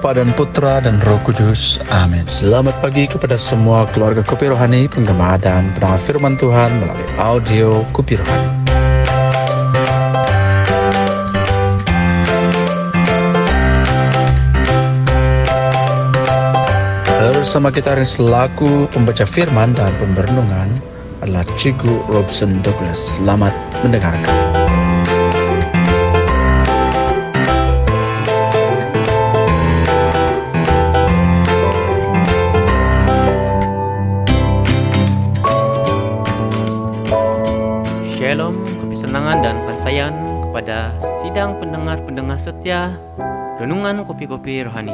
Bapa dan Putra dan Roh Kudus. Amin. Selamat pagi kepada semua keluarga Kopi Rohani, penggemar dan pendengar firman Tuhan melalui audio Kopi Rohani. Bersama kita hari selaku pembaca firman dan pemberenungan adalah Cikgu Robson Douglas. Selamat mendengarkan. Shalom, kesenangan dan kasih kepada sidang pendengar-pendengar setia Renungan Kopi-Kopi Rohani.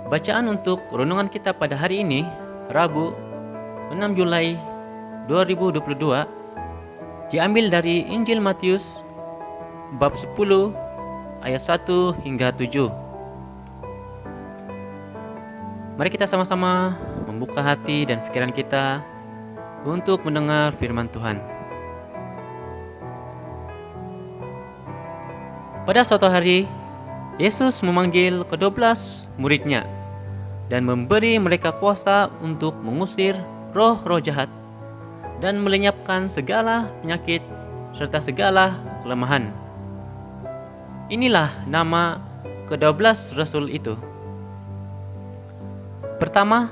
Bacaan untuk renungan kita pada hari ini, Rabu 6 Julai 2022, diambil dari Injil Matius bab 10 ayat 1 hingga 7. Mari kita sama-sama membuka hati dan pikiran kita untuk mendengar firman Tuhan. Pada suatu hari, Yesus memanggil ke-12 muridnya dan memberi mereka kuasa untuk mengusir roh-roh jahat dan melenyapkan segala penyakit serta segala kelemahan. Inilah nama ke-12 rasul itu. Pertama,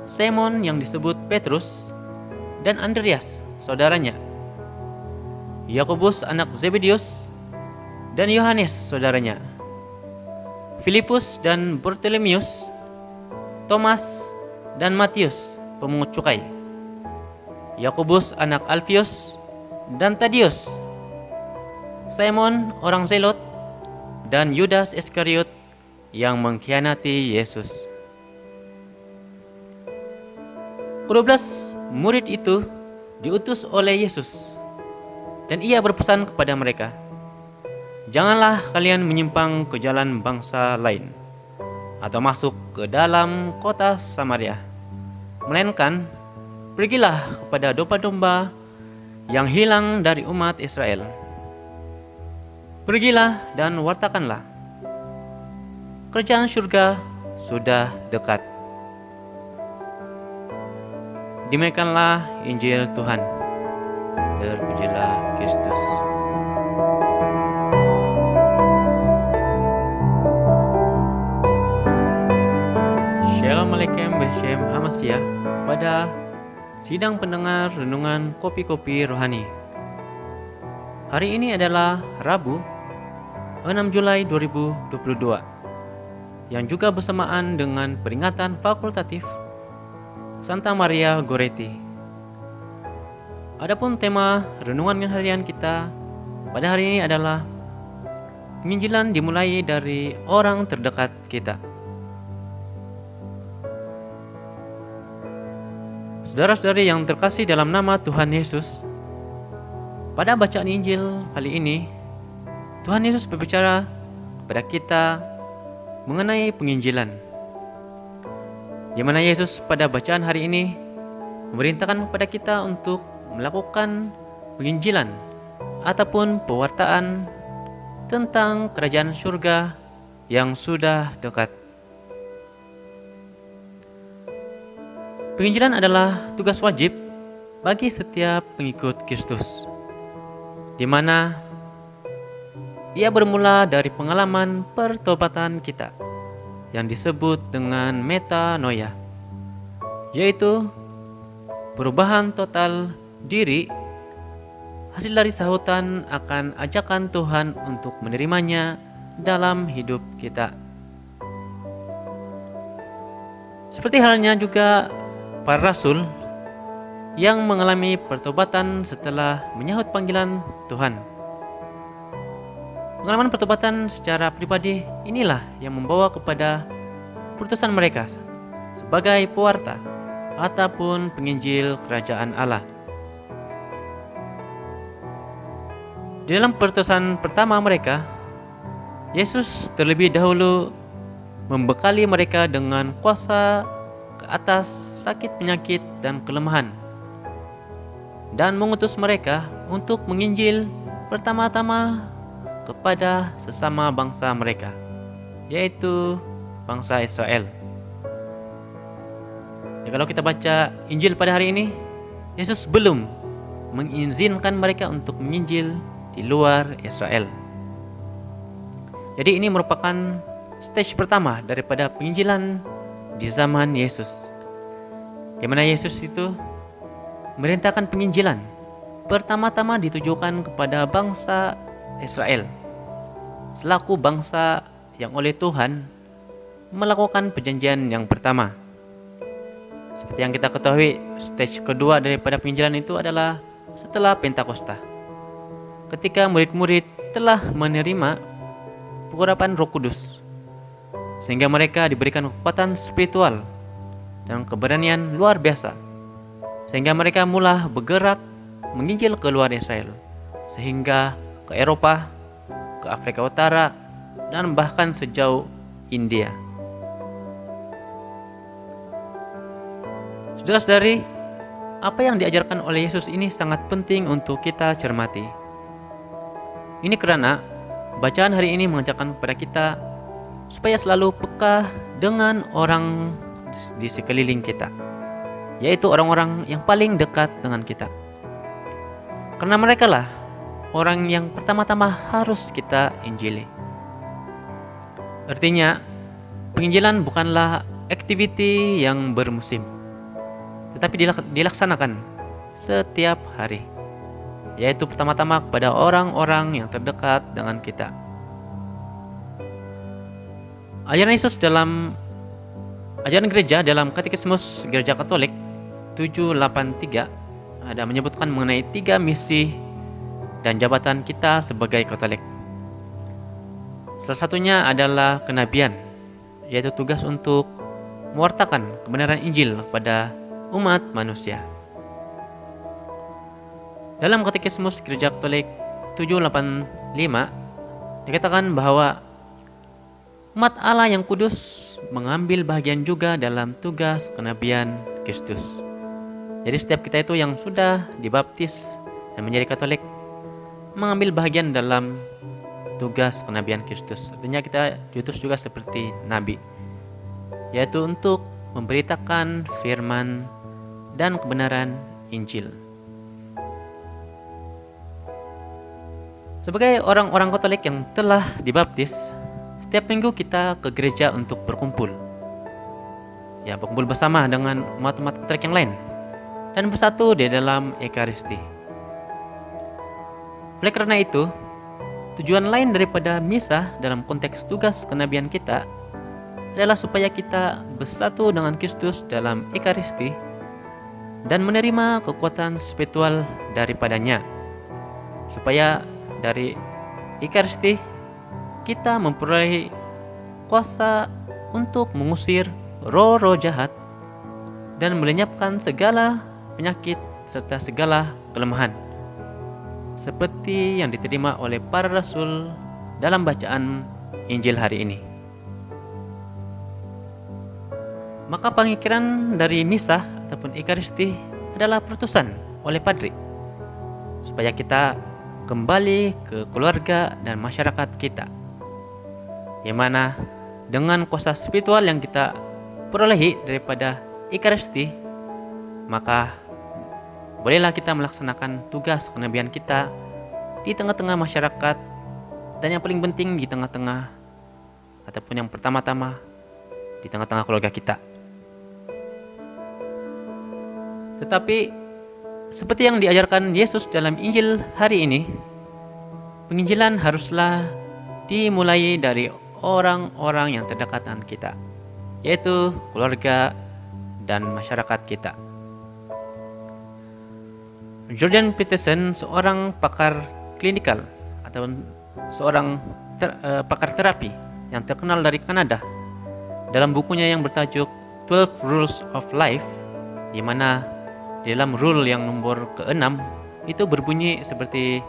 Simon yang disebut Petrus dan Andreas, saudaranya, Yakobus anak Zebedeus dan Yohanes, saudaranya, Filipus dan Bartolomeus, Thomas dan Matius, pemungut cukai, Yakobus anak Alfius dan Tadius, Simon orang Zelot, dan Yudas Iskariot yang mengkhianati Yesus. Ke-12 murid itu diutus oleh Yesus, dan ia berpesan kepada mereka, "Janganlah kalian menyimpang ke jalan bangsa lain, atau masuk ke dalam kota Samaria, melainkan pergilah kepada domba-domba yang hilang dari umat Israel. Pergilah dan wartakanlah, kerajaan surga sudah dekat." Demikianlah Injil Tuhan. Terpujilah Kristus. Shalom Aleichem Beshem Hamasya pada sidang pendengar renungan Kopi-Kopi Rohani. Hari ini adalah Rabu 6 Julai 2022 yang juga bersamaan dengan peringatan fakultatif Santa Maria Goretti. Adapun tema renungan harian kita pada hari ini adalah penginjilan dimulai dari orang terdekat kita. Saudara-saudari yang terkasih dalam nama Tuhan Yesus, pada bacaan Injil kali ini, Tuhan Yesus berbicara kepada kita mengenai penginjilan, di mana Yesus pada bacaan hari ini memerintahkan kepada kita untuk melakukan penginjilan ataupun pewartaan tentang kerajaan surga yang sudah dekat. Penginjilan adalah tugas wajib bagi setiap pengikut Kristus, di mana ia bermula dari pengalaman pertobatan kita yang disebut dengan metanoia, yaitu perubahan total diri hasil dari sahutan akan ajakan Tuhan untuk menerimanya dalam hidup kita. Seperti halnya juga para rasul yang mengalami pertobatan setelah menyahut panggilan Tuhan. Pengalaman pertobatan secara pribadi inilah yang membawa kepada putusan mereka sebagai pewarta ataupun penginjil kerajaan Allah. Di dalam putusan pertama mereka, Yesus terlebih dahulu membekali mereka dengan kuasa ke atas sakit penyakit dan kelemahan, dan mengutus mereka untuk menginjil pertama-tama kepada sesama bangsa mereka. yaitu bangsa Israel. Ya, kalau kita baca Injil pada hari ini, Yesus belum mengizinkan mereka untuk menginjil di luar Israel. Jadi ini merupakan stage pertama daripada penginjilan di zaman Yesus, di mana Yesus itu merintahkan penginjilan pertama-tama ditujukan kepada bangsa Israel, selaku bangsa yang oleh Tuhan melakukan perjanjian yang pertama. Seperti yang kita ketahui, stage kedua daripada penginjilan itu adalah setelah Pentakosta, ketika murid-murid telah menerima pengurapan Roh Kudus, sehingga mereka diberikan kekuatan spiritual dan keberanian luar biasa, sehingga mereka mula bergerak menginjil ke luar Israel, sehingga ke Eropa, ke Afrika Utara, dan bahkan sejauh India. Saudara-saudari, apa yang diajarkan oleh Yesus ini sangat penting untuk kita cermati. Ini karena bacaan hari ini mengajarkan kepada kita supaya selalu peka dengan orang di sekeliling kita, yaitu orang-orang yang paling dekat dengan kita. Karena mereka lah orang yang pertama-tama harus kita injili. Artinya, penginjilan bukanlah aktiviti yang bermusim, tetapi dilaksanakan setiap hari, yaitu pertama-tama kepada orang-orang yang terdekat dengan kita. Ajaran gereja dalam Katekismus Gereja Katolik 783 ada menyebutkan mengenai 3 misi dan jabatan kita sebagai Katolik. Salah satunya adalah kenabian, yaitu tugas untuk mewartakan kebenaran Injil kepada umat manusia. Dalam Katekismus Gereja Katolik 785 dikatakan bahwa umat Allah yang kudus mengambil bagian juga dalam tugas kenabian Kristus. Jadi setiap kita itu yang sudah dibaptis dan menjadi Katolik mengambil bagian dalam tugas kenabian Kristus. Artinya kita diutus juga seperti nabi, yaitu untuk memberitakan firman dan kebenaran Injil. Sebagai orang-orang Katolik yang telah dibaptis, setiap minggu kita ke gereja untuk berkumpul. Ya, berkumpul bersama dengan umat-umat Katolik yang lain dan bersatu di dalam Ekaristi. Oleh karena itu, tujuan lain daripada misa dalam konteks tugas kenabian kita adalah supaya kita bersatu dengan Kristus dalam Ekaristi dan menerima kekuatan spiritual daripadanya, supaya dari Ekaristi kita memperoleh kuasa untuk mengusir roh-roh jahat dan melenyapkan segala penyakit serta segala kelemahan, seperti yang diterima oleh para rasul dalam bacaan Injil hari ini. Maka pengikiran dari misa ataupun Ekaristi adalah perutusan oleh padri, supaya kita kembali ke keluarga dan masyarakat kita, yang mana dengan kuasa spiritual yang kita perolehi daripada Ekaristi, maka bolehlah kita melaksanakan tugas kenabian kita di tengah-tengah masyarakat, dan yang paling penting di tengah-tengah ataupun yang pertama-tama di tengah-tengah keluarga kita. Tetapi seperti yang diajarkan Yesus dalam Injil hari ini, penginjilan haruslah dimulai dari orang-orang yang terdekat dengan kita, yaitu keluarga dan masyarakat kita. Jordan Peterson, seorang pakar klinikal atau seorang pakar terapi yang terkenal dari Kanada, dalam bukunya yang bertajuk 12 Rules of Life, di mana di dalam rule yang nomor ke-6 itu berbunyi seperti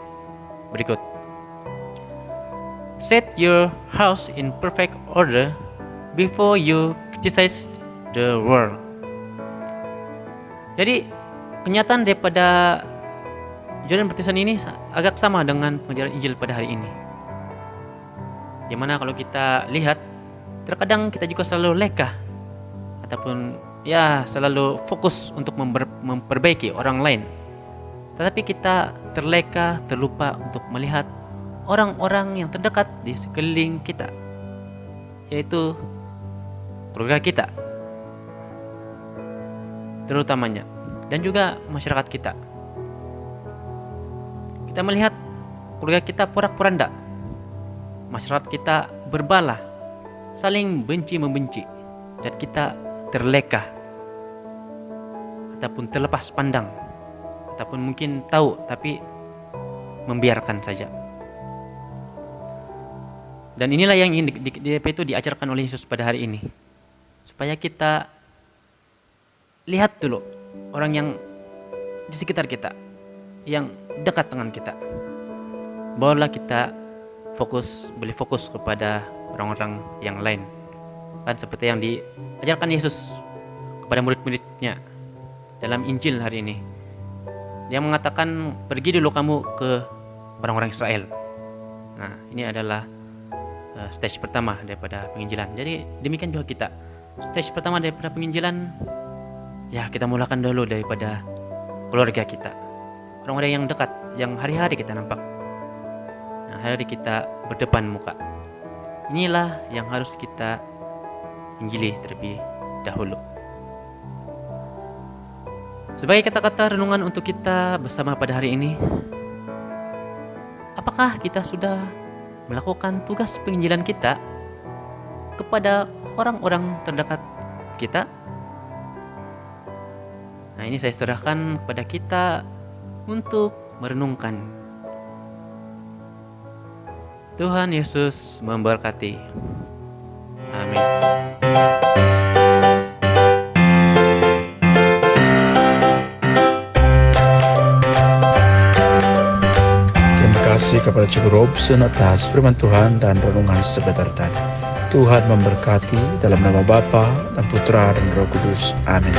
berikut. Set your house in perfect order before you criticize the world. Jadi kenyataan daripada Jordan Peterson ini agak sama dengan pengajaran Injil pada hari ini, dimana kalau kita lihat terkadang kita juga selalu leka ataupun ya selalu fokus untuk memperbaiki orang lain. Tetapi kita terlupa untuk melihat orang-orang yang terdekat di sekeliling kita, yaitu keluarga kita terutamanya, dan juga masyarakat kita. Kita melihat keluarga kita porak-poranda, masyarakat kita berbalah, saling benci-membenci, dan kita terleka ataupun terlepas pandang, ataupun mungkin tahu tapi membiarkan saja. Dan inilah yang ingin diajarkan oleh Yesus pada hari ini, supaya kita lihat dulu orang yang di sekitar kita, yang dekat dengan kita. Barulah kita boleh fokus kepada orang-orang yang lain. Kan seperti yang diajarkan Yesus kepada murid-muridnya dalam Injil hari ini. Dia mengatakan, pergi dulu kamu ke orang-orang Israel. Nah, ini adalah stage pertama daripada penginjilan. Jadi demikian juga kita. Stage pertama daripada penginjilan, ya kita mulakan dulu daripada keluarga kita, orang-orang yang dekat, yang hari-hari kita nampak, nah, hari-hari kita berdepan muka. Inilah yang harus kita injili terlebih dahulu. Sebagai kata-kata renungan untuk kita bersama pada hari ini, apakah kita sudah melakukan tugas penginjilan kita kepada orang-orang terdekat kita? Nah, ini saya serahkan kepada kita untuk merenungkan. Tuhan Yesus memberkati. Amin. Terima kasih kepada Cikgu Robson atas firman Tuhan dan renungan sebentar tadi. Tuhan memberkati dalam nama Bapa dan Putra dan Roh Kudus. Amin.